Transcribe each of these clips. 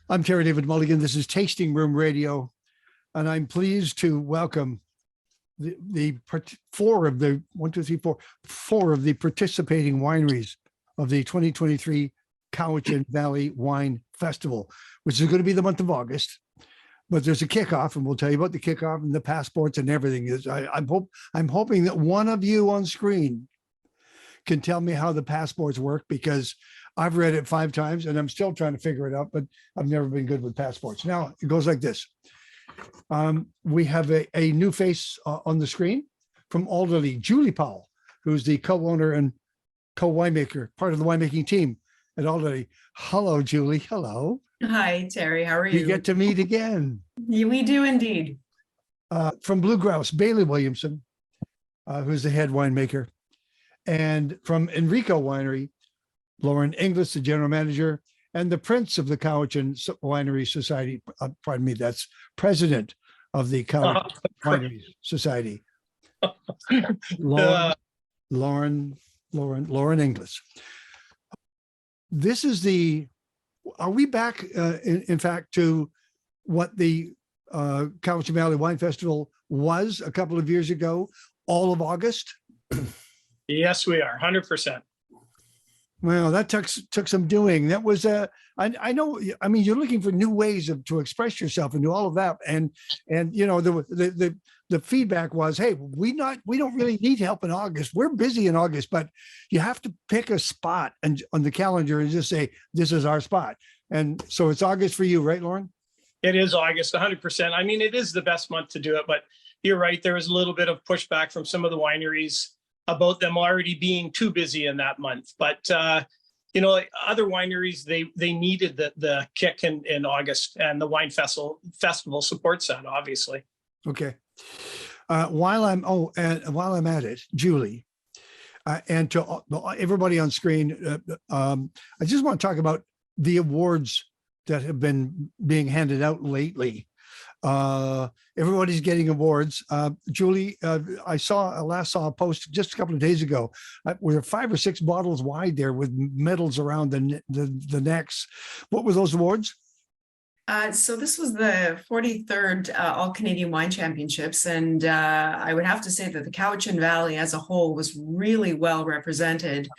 I'm Terry David Mulligan. This is Tasting Room Radio, and I'm pleased to welcome four of the participating wineries of the 2023 Cowichan Valley Wine Festival, which is going to be the month of August. But there's a kickoff, and we'll tell you about the kickoff and the passports and everything. I'm hoping that one of you on screen can tell me how the passports work, because I've read it 5 times and I'm still trying to figure it out, but I've never been good with passports. Now it goes like this. We have a new face on the screen from Alderlea, Julie Powell, who's the co-owner and co-winemaker, part of the winemaking team at Alderlea. Hello, Julie. Hello. Hi, Terry. How are you? We get to meet again. Yeah, we do indeed. From Grouse, Bailey Williamson, who's the head winemaker. And from Enrico Winery, Lauren Inglis, the general manager, and the prince of the Cowichan Winery Society. Pardon me, that's president of the Cowichan Winery Society. Lauren Inglis. This is are we back, in fact, to what the Cowichan Valley Wine Festival was a couple of years ago, all of August? Yes, we are 100%. Well, that took some doing. That was I know. I mean, you're looking for new ways to express yourself and do all of that. And you know, the feedback was, hey, we don't really need help in August. We're busy in August, but you have to pick a spot and on the calendar and just say, this is our spot. And so it's August for you, right, Lauren? It is August, 100%. I mean, it is the best month to do it, but you're right. There was a little bit of pushback from some of the wineries about them already being too busy in that month. But, you know, other wineries, they needed the kick in August, and the wine festival supports that, obviously. Okay. While I'm at it, Julie, and to everybody on screen, I just want to talk about the awards that have been being handed out lately. Everybody's getting awards. Julie, I last saw a post just a couple of days ago where 5 or 6 bottles wide there with medals around the necks. What were those awards? So this was the 43rd All Canadian Wine Championships, and I would have to say that the Cowichan Valley as a whole was really well represented.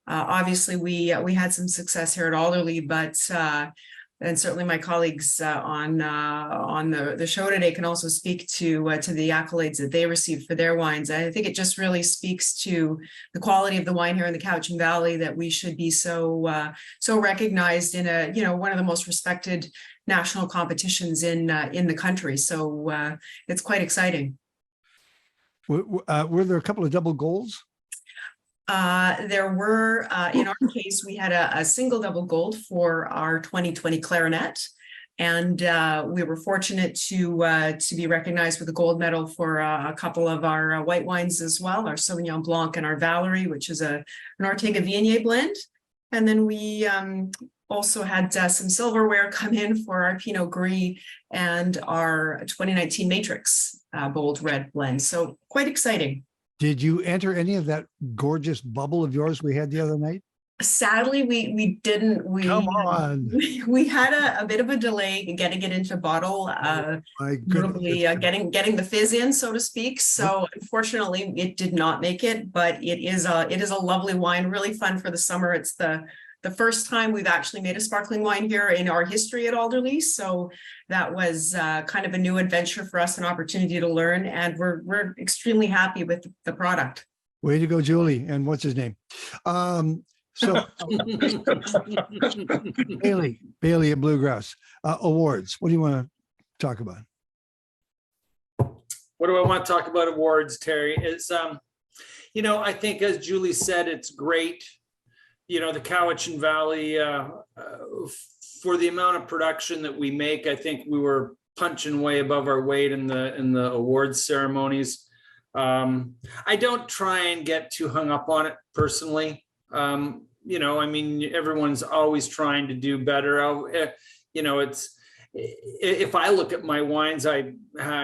Obviously, we had some success here at Alderlea, but and certainly my colleagues on the show today can also speak to the accolades that they received for their wines. I think it just really speaks to the quality of the wine here in the Cowichan Valley, that we should be so recognized in one of the most respected national competitions in the country. So it's quite exciting. Were there a couple of double golds? There were, in our case, we had a single double gold for our 2020 clarinet, and we were fortunate to be recognized with a gold medal for a couple of our white wines as well, our Sauvignon Blanc and our Valerie, which is an Ortega Viognier blend. And then we also had some silverware come in for our Pinot Gris and our 2019 Matrix bold red blend. So quite exciting. Did you enter any of that gorgeous bubble of yours we had the other night? Sadly, we didn't. Come on. We had a bit of a delay in getting it into bottle, notably getting the fizz in, so to speak. So unfortunately, it did not make it, but it is a lovely wine, really fun for the summer. It's the first time we've actually made a sparkling wine here in our history at Alderlea. So that was kind of a new adventure for us, an opportunity to learn, and we're extremely happy with the product. Way to go, Julie. And what's his name? So Bailey at Blue Grouse. Awards. What do you want to talk about? What do I want to talk about awards, Terry? Is I think, as Julie said, it's great. The Cowichan Valley, for the amount of production that we make, I think we were punching way above our weight in the awards ceremonies. I don't try and get too hung up on it personally. Everyone's always trying to do better. If I look at my wines, I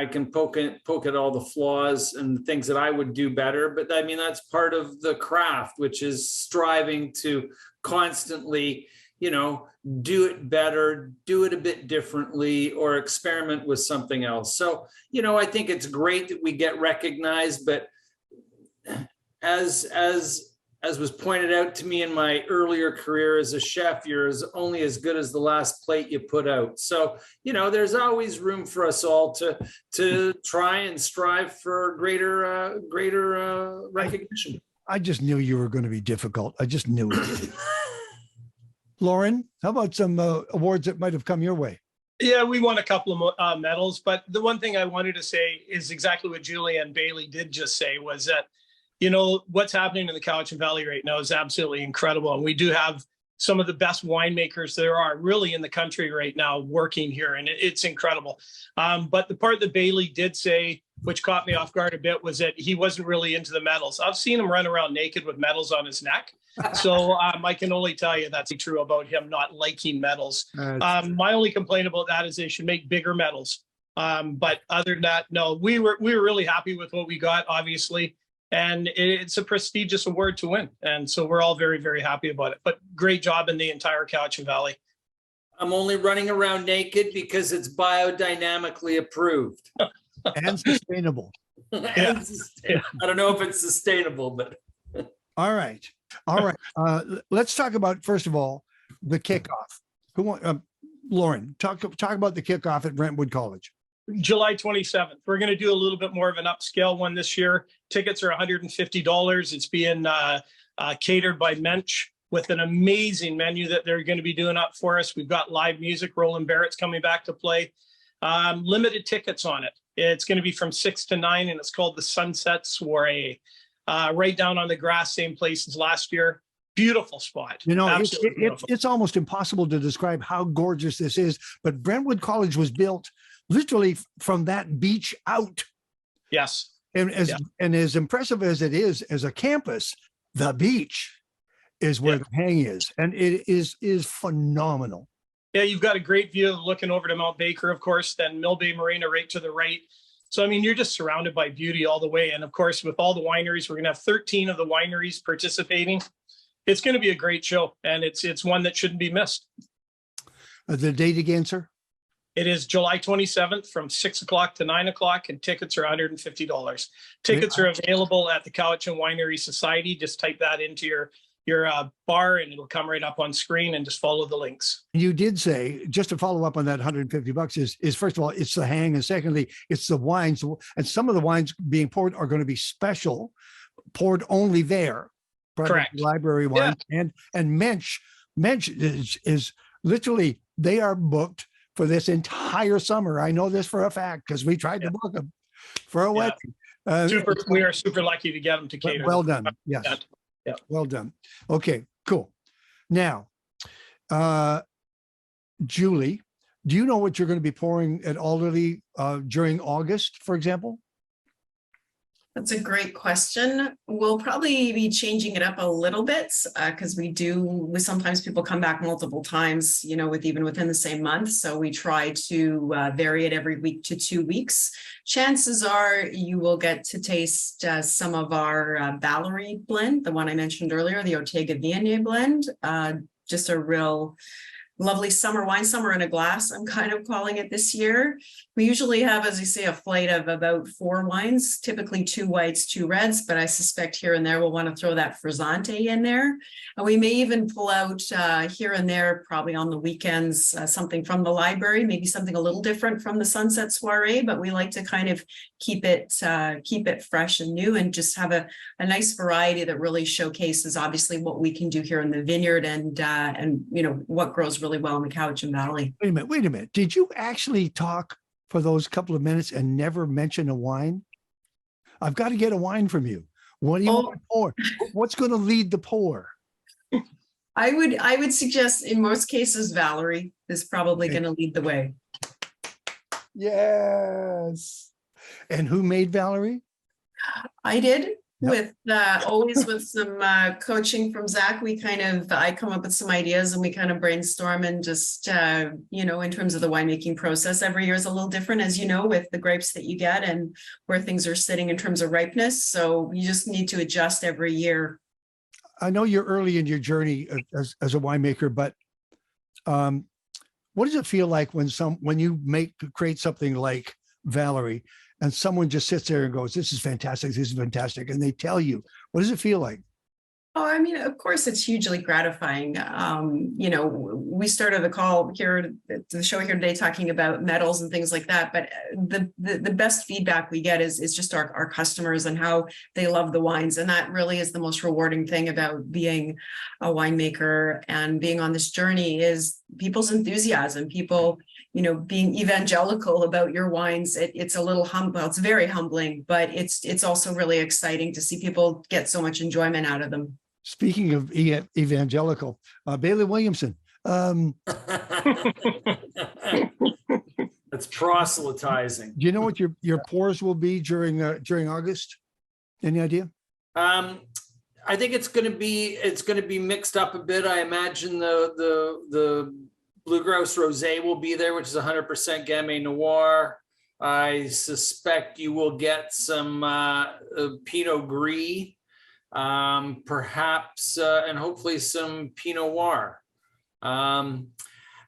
can poke at all the flaws and things that I would do better. But I mean, that's part of the craft, which is striving to constantly, you know, do it better, do it a bit differently, or experiment with something else. So, you know, I think it's great that we get recognized, but as was pointed out to me in my earlier career as a chef, you're only as good as the last plate you put out. So, you know, there's always room for us all to try and strive for greater recognition. I just knew you were going to be difficult. I just knew it. Lauren, how about some awards that might have come your way? Yeah, we won a couple of medals, but the one thing I wanted to say is exactly what Julie and Bailey did just say, was that, you know, what's happening in the Cowichan Valley right now is absolutely incredible. And we do have some of the best winemakers there are really in the country right now working here, and it's incredible. But the part that Bailey did say, which caught me off guard a bit, was that he wasn't really into the medals. I've seen him run around naked with medals on his neck. So I can only tell you that's true about him not liking medals. My only complaint about that is they should make bigger medals. But other than that, no, we were really happy with what we got, obviously. And it's a prestigious award to win. And so we're all very, very happy about it. But great job in the entire Cowichan Valley. I'm only running around naked because it's biodynamically approved. And sustainable. I don't know if it's sustainable, but. All right. Let's talk about, first of all, the kickoff. Lauren, talk about the kickoff at Brentwood College. July 27th. We're going to do a little bit more of an upscale one this year. Tickets are $150. It's being catered by Mensch with an amazing menu that they're going to be doing up for us. We've got live music. Roland Barrett's coming back to play. Limited tickets on it. It's going to be from 6 to 9, and it's called the Sunset Soirée. Right down on the grass, same place as last year. Beautiful spot. You know, it's almost impossible to describe how gorgeous this is, but Brentwood College was built literally from that beach out. Yes. And as impressive as it is as a campus, the beach is where the hang is. And it is phenomenal. Yeah, you've got a great view of looking over to Mount Baker, of course, then Mill Bay Marina right to the right. So, I mean, you're just surrounded by beauty all the way. And of course, with all the wineries, we're going to have 13 of the wineries participating. It's going to be a great show, and it's one that shouldn't be missed. The date again, sir? It is July 27th from 6 o'clock to 9 o'clock, and tickets are $150. Tickets are available at the Cowichan Winery Society. Just type that into your bar, and it'll come right up on screen, and just follow the links. You did say, just to follow up on that $150 is first of all, it's the hang, and secondly, it's the wines. And some of the wines being poured are going to be special, poured only there. Correct. Library wines. Yeah. And Mensch is literally, they are booked for this entire summer. I know this for a fact because we tried to book them for a wedding. We are super lucky to get them to cater. Well done. Yes. Yeah. Well done. Okay, cool. Now, Julie, do you know what you're going to be pouring at Alderlea during August, for example? That's a great question. We'll probably be changing it up a little bit because sometimes people come back multiple times, you know, even within the same month. So we try to vary it every week to 2 weeks. Chances are you will get to taste some of our Valerie blend, the one I mentioned earlier, the Ortega Viognier blend, just a real lovely summer wine, summer in a glass, I'm kind of calling it this year. We usually have, as you say, a flight of about 4 wines, typically 2 whites, 2 reds, but I suspect here and there we'll want to throw that frizzante in there. And we may even pull out here and there, probably on the weekends, something from the library, maybe something a little different from the Sunset Soirée, but we like to kind of keep it fresh and new, and just have a nice variety that really showcases obviously what we can do here in the vineyard, and you know, what grows really well in the Cowichan Valley. Wait a minute. Did you actually talk for those couple of minutes and never mention a wine? I've got to get a wine from you. What do you want to pour? What's going to lead the pour? I would suggest in most cases, Valerie is probably going to lead the way. Yes. And who made Valerie? I did. With always with some coaching from Zach. I come up with some ideas and we kind of brainstorm, and just you know, in terms of the winemaking process, every year is a little different, as you know, with the grapes that you get and where things are sitting in terms of ripeness. So you just need to adjust every year. I know you're early in your journey as a winemaker, but What does it feel like when you create something like Valerie and someone just sits there and goes, "This is fantastic, this is fantastic," and they tell you, what does it feel like? Oh, I mean, of course, it's hugely gratifying. We started the call here, the show here today, talking about medals and things like that. But the best feedback we get is just our customers and how they love the wines, and that really is the most rewarding thing about being a winemaker and being on this journey is people's enthusiasm. People, being evangelical about your wines. It's a little humble. It's very humbling, but it's also really exciting to see people get so much enjoyment out of them. Speaking of evangelical, Bailey Williamson. That's proselytizing. Do you know what your pours will be during August? Any idea? I think it's going to be mixed up a bit. I imagine the Blue Grouse Rosé will be there, which is 100% Gamay Noir. I suspect you will get some Pinot Gris, perhaps, and hopefully some Pinot Noir.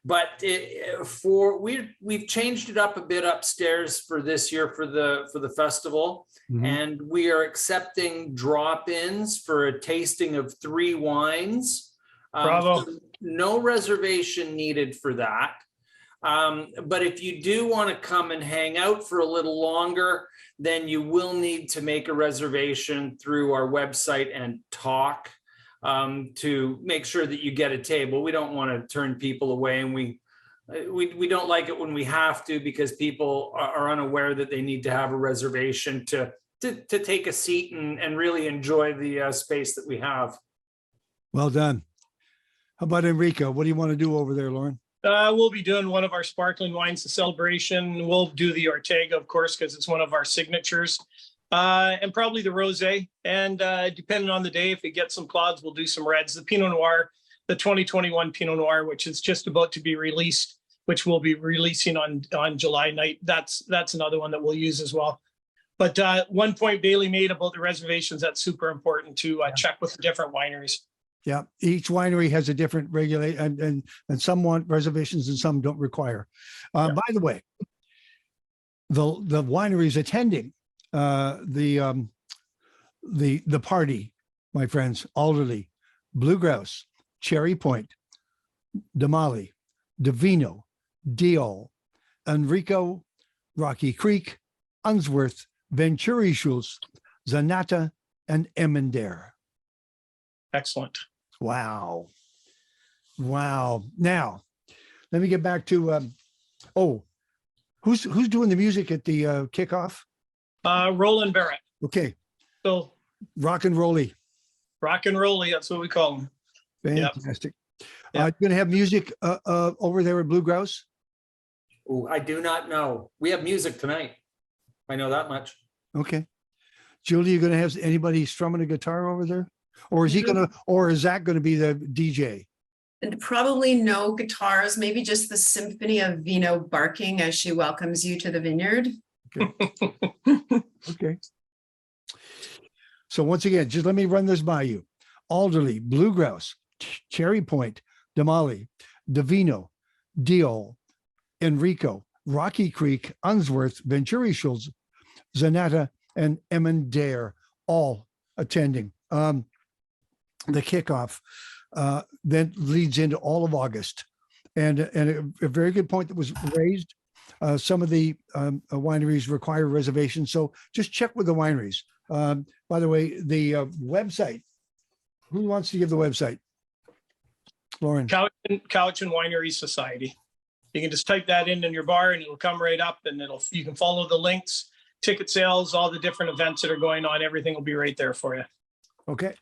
But we've changed it up a bit upstairs for this year for the festival, and we are accepting drop-ins for a tasting of 3 wines. Bravo. So no reservation needed for that. But if you do want to come and hang out for a little longer, then you will need to make a reservation through our website and talk to make sure that you get a table. We don't want to turn people away, and we don't like it when we have to, because people are unaware that they need to have a reservation to take a seat and really enjoy the space that we have. Well done. How about Enrico? What do you want to do over there, Lauren? We'll be doing one of our sparkling wines, the celebration. We'll do the Ortega, of course, because it's one of our signatures, and probably the Rosé. And depending on the day, if we get some clouds, we'll do some reds. The Pinot Noir, the 2021 Pinot Noir, which is just about to be released, which we'll be releasing on July night. That's another one that we'll use as well. But one point Bailey made about the reservations, that's super important to check with the different wineries. Yeah, each winery has a different regulation, and some want reservations and some don't require. By the way, the wineries attending the party, my friends: Alderlea, Blue Grouse, Cherry Point, Damali, Devino, Deol, Enrico, Rocky Creek, Unsworth, Venturi, Schultze, Zanatta, and Emandare. Excellent. Wow. Now, let me get back to who's doing the music at the kickoff? Roland Barrett. Okay. So Rock and rolly. Rock and rolly, that's what we call them. Fantastic. Yep. You're gonna have music over there at Blue Grouse? Oh, I do not know. We have music tonight. I know that much. Okay. Julie, you gonna have anybody strumming a guitar over there? Or is Zach gonna be the DJ? And probably no guitars, maybe just the symphony of Vino barking as she welcomes you to the vineyard. Okay. So once again, just let me run this by you. Alderlea, Blue Grouse, Cherry Point, Damali, Devino, Deol, Enrico, Rocky Creek, Unsworth, Venturi, Schultze, Zanatta, and Emandare, all attending. The kickoff then leads into all of August. And a very good point that was raised. Some of the wineries require reservations, so just check with the wineries. By the way, the website, who wants to give the website? Lauren. Cowichan Winery Society. You can just type that in your bar and it'll come right up, and you can follow the links, ticket sales, all the different events that are going on. Everything will be right there for you. Okay.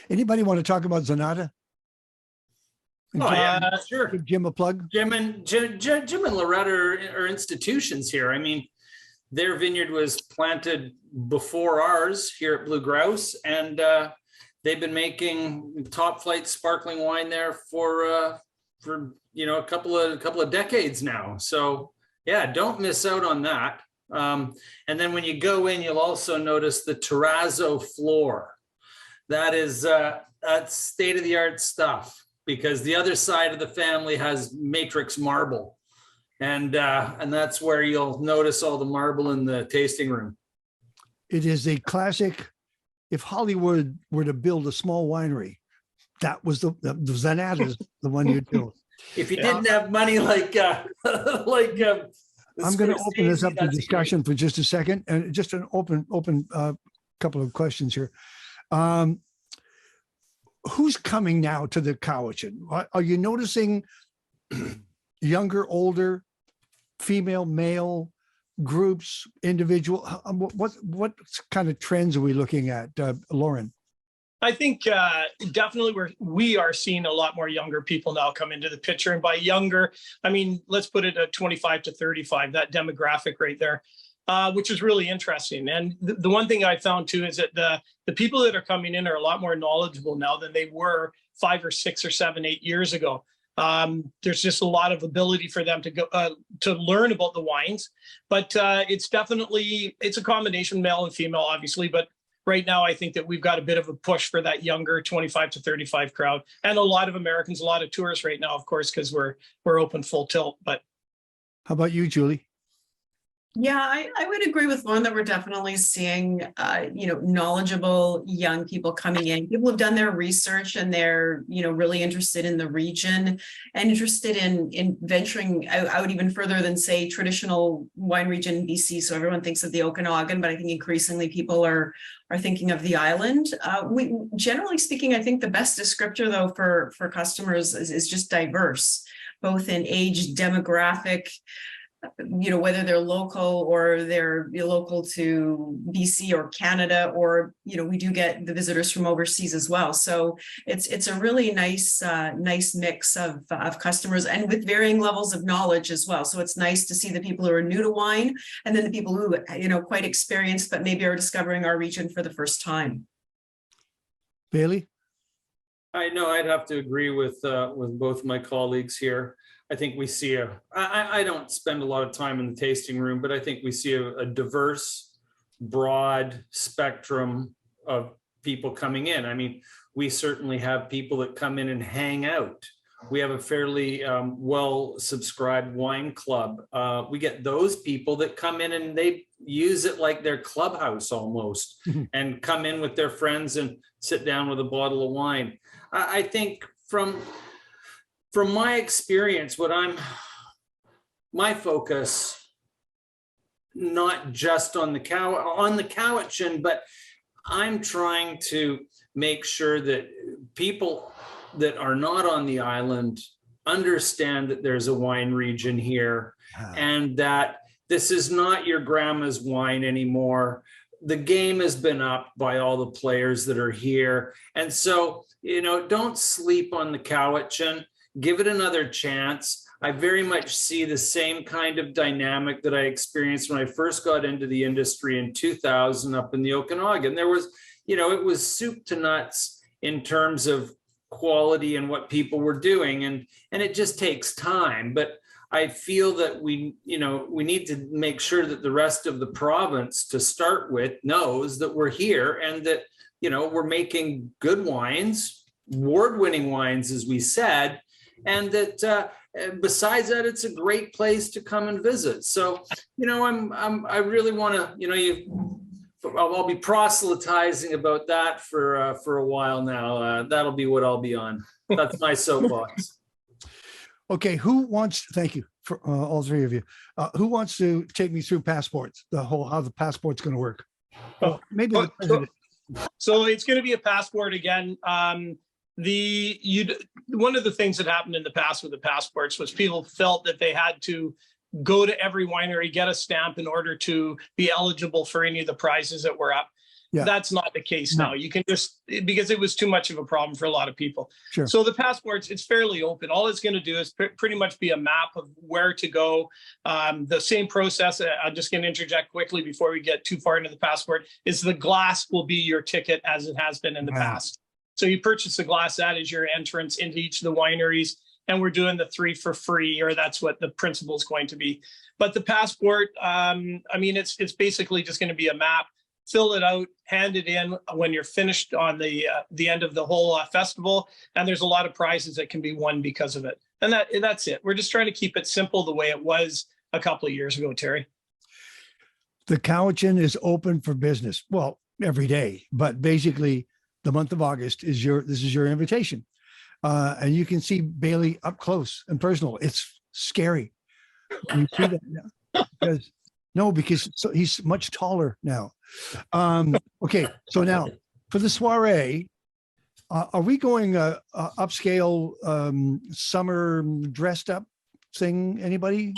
Anybody want to talk about Zanatta? Oh, yeah, sure. Give Jim a plug. Jim and Loretta are institutions here. I mean, their vineyard was planted before ours here at Blue Grouse, and they've been making top flight sparkling wine there for a couple of decades now. So yeah, don't miss out on that. And then when you go in, you'll also notice the terrazzo floor. That is that's state-of-the-art stuff. because the other side of the family has matrix marble. And that's where you'll notice all the marble in the tasting room. It is a classic. If Hollywood were to build a small winery, that was the Zanatta's the one you'd build. If you didn't have money like I'm going to open this up to discussion for just a second, and just an open couple of questions here. Who's coming now to the Cowichan? Are you noticing younger, older, female, male groups, individual? What kind of trends are we looking at, Lauren? I think definitely we are seeing a lot more younger people now come into the picture. And by younger, I mean, let's put it at 25 to 35, that demographic right there, which is really interesting. And the one thing I found too is that the people that are coming in are a lot more knowledgeable now than they were 5 or 6 or 7, 8 years ago. There's just a lot of ability for them to go to learn about the wines, but it's a combination, male and female, obviously, but right now, I think that we've got a bit of a push for that younger 25 to 35 crowd, and a lot of Americans, a lot of tourists right now, of course, because we're open full tilt. But how about you, Julie? Yeah, I would agree with Lauren that we're definitely seeing, knowledgeable young people coming in. People have done their research and they're, really interested in the region and interested in venturing out even further than, say, traditional wine region in BC. So everyone thinks of the Okanagan, but I think increasingly people are thinking of the island. Generally speaking, I think the best descriptor, though, for customers is just diverse, both in age, demographic, whether they're local or they're local to BC or Canada, or, we do get the visitors from overseas as well. So it's a really nice mix of customers, and with varying levels of knowledge as well. So it's nice to see the people who are new to wine, and then the people who, quite experienced, but maybe are discovering our region for the first time. Bailey? I know I'd have to agree with both my colleagues here. I think we see I don't spend a lot of time in the tasting room, but I think we see a diverse, broad spectrum of people coming in. I mean, we certainly have people that come in and hang out. We have a fairly well-subscribed wine club. We get those people that come in and they use it like their clubhouse almost, and come in with their friends and sit down with a bottle of wine. I think from my experience, my focus, not just on the Cowichan, but I'm trying to make sure that people that are not on the island understand that there's a wine region here, and that this is not your grandma's wine anymore. The game has been upped by all the players that are here. And so, don't sleep on the Cowichan. Give it another chance. I very much see the same kind of dynamic that I experienced when I first got into the industry in 2000 up in the Okanagan. There was, it was soup to nuts in terms of quality and what people were doing. And it just takes time. But I feel that we need to make sure that the rest of the province, to start with, knows that we're here and that, we're making good wines, award-winning wines, as we said, and that besides that, it's a great place to come and visit. So, I really want to, I'll be proselytizing about that for a while now. That'll be what I'll be on. That's my soapbox. Okay, thank you for all three of you. Who wants to take me through passports, how the passport's going to work? Well, maybe the president. So it's going to be a passport again. One of the things that happened in the past with the passports was people felt that they had to go to every winery, get a stamp in order to be eligible for any of the prizes that were up. Yeah. That's not the case now. You can because it was too much of a problem for a lot of people. Sure. So the passports, it's fairly open. All it's going to do is pretty much be a map of where to go. The same process, I'm just going to interject quickly before we get too far into the passport, is the glass will be your ticket as it has been in the past. So you purchase the glass, that is your entrance into each of the wineries. And we're doing the 3 for free, or that's what the principle is going to be. But the passport, it's basically just going to be a map. fill it out, hand it in when you're finished on the end of the whole festival. And there's a lot of prizes that can be won because of it. And that's it. We're just trying to keep it simple the way it was a couple of years ago, Terry. The Cowichan is open for business. Well, every day, but basically the month of August is this is your invitation. And you can see Bailey up close and personal. It's scary. You see that now. Because he's much taller now. Okay, so now for the soiree, are we going upscale summer dressed up thing? Anybody?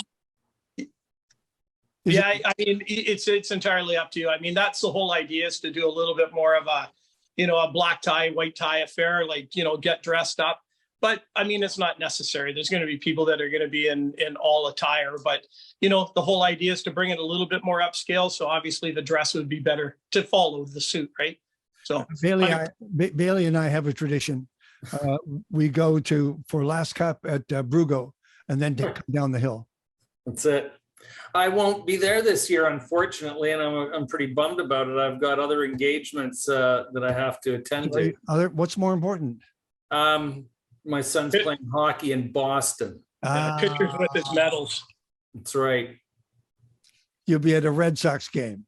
I mean, it's entirely up to you. I mean, that's the whole idea, is to do a little bit more of a, a black tie, white tie affair, like, get dressed up. But I mean, it's not necessary. There's going to be people that are going to be in all attire, but the whole idea is to bring it a little bit more upscale. So obviously the dress would be better to follow the suit, right? So Bailey and I have a tradition. We go for last cup at Brugo and then come down the hill. That's it. I won't be there this year, unfortunately, and I'm pretty bummed about it. I've got other engagements that I have to attend to. What's more important? My son's playing hockey in Boston. Pictures with his medals. That's right. You'll be at a Red Sox game.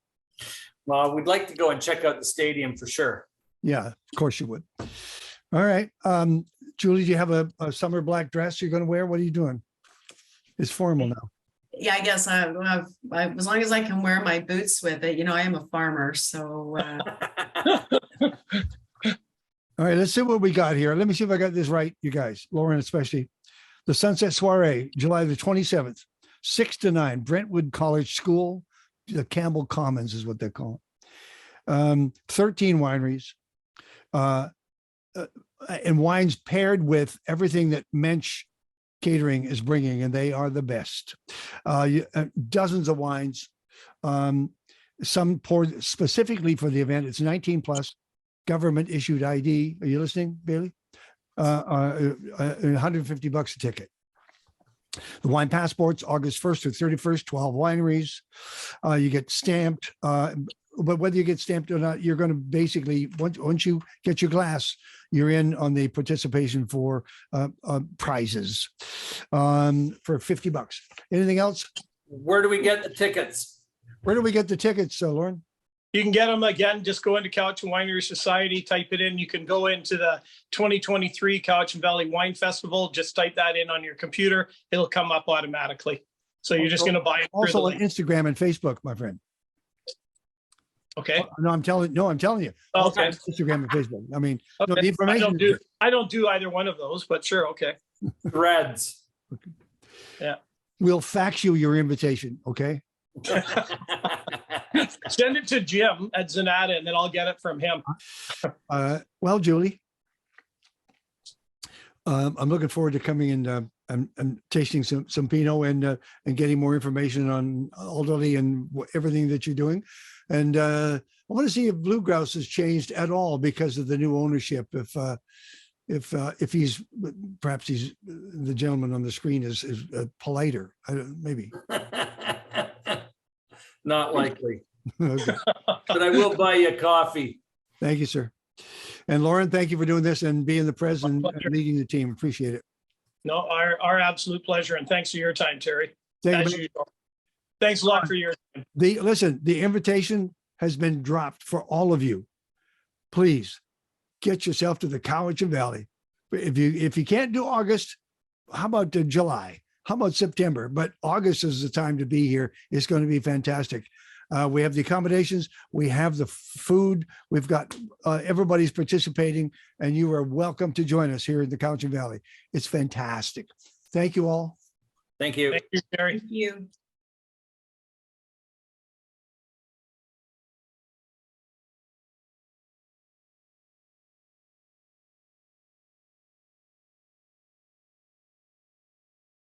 Well, we'd like to go and check out the stadium for sure. Yeah, of course you would. All right. Julie, do you have a summer black dress you're going to wear? What are you doing? It's formal now. Yeah, I guess as long as I can wear my boots with it, I am a farmer, so. All right, let's see what we got here. Let me see if I got this right, you guys, Lauren especially. The Sunset Soirée, July the 27th, 6 to 9, Brentwood College School, the Campbell Commons is what they call it. 13 wineries, and wines paired with everything that Mensch Catering is bringing, and they are the best. Dozens of wines, some poured specifically for the event. It's 19 plus, government issued ID. Are you listening, Bailey? $150 a ticket. The wine passports, August 1st to 31st, 12 wineries. You get stamped, but whether you get stamped or not, you're going to basically, once you get your glass, you're in on the participation for prizes for $50. Anything else? Where do we get the tickets? Where do we get the tickets, Lauren? You can get them again. Just go into Cowichan Winery Society, type it in. You can go into the 2023 Cowichan Valley Wine Festival. Just type that in on your computer. It'll come up automatically. So you're just going to buy it. Also on Instagram and Facebook, my friend. Okay. No, I'm telling you. Okay. Instagram and Facebook. I mean, okay. No, the information. I don't do either one of those, but sure. Okay. Threads. Okay. Yeah. We'll fax you your invitation. Okay. Send it to Jim at Zanatta, and then I'll get it from him. Well, Julie, I'm looking forward to coming in and tasting some Pinot and getting more information on Alderlea and everything that you're doing. And I want to see if Blue Grouse has changed at all because of the new ownership. If he's perhaps the gentleman on the screen is politer, maybe. Not likely. Okay. But I will buy you a coffee. Thank you, sir. And Lauren, thank you for doing this and being the president and leading the team. Appreciate it. No, our absolute pleasure. And thanks for your time, Terry. Thank you. Thanks a lot for your time. The invitation has been dropped for all of you. Please get yourself to the Cowichan Valley. If you can't do August, how about July? How about September? But August is the time to be here. It's going to be fantastic. We have the accommodations. We have the food. We've got everybody's participating, and you are welcome to join us here in the Cowichan Valley. It's fantastic. Thank you all. Thank you. Thank you, Terry. Thank you.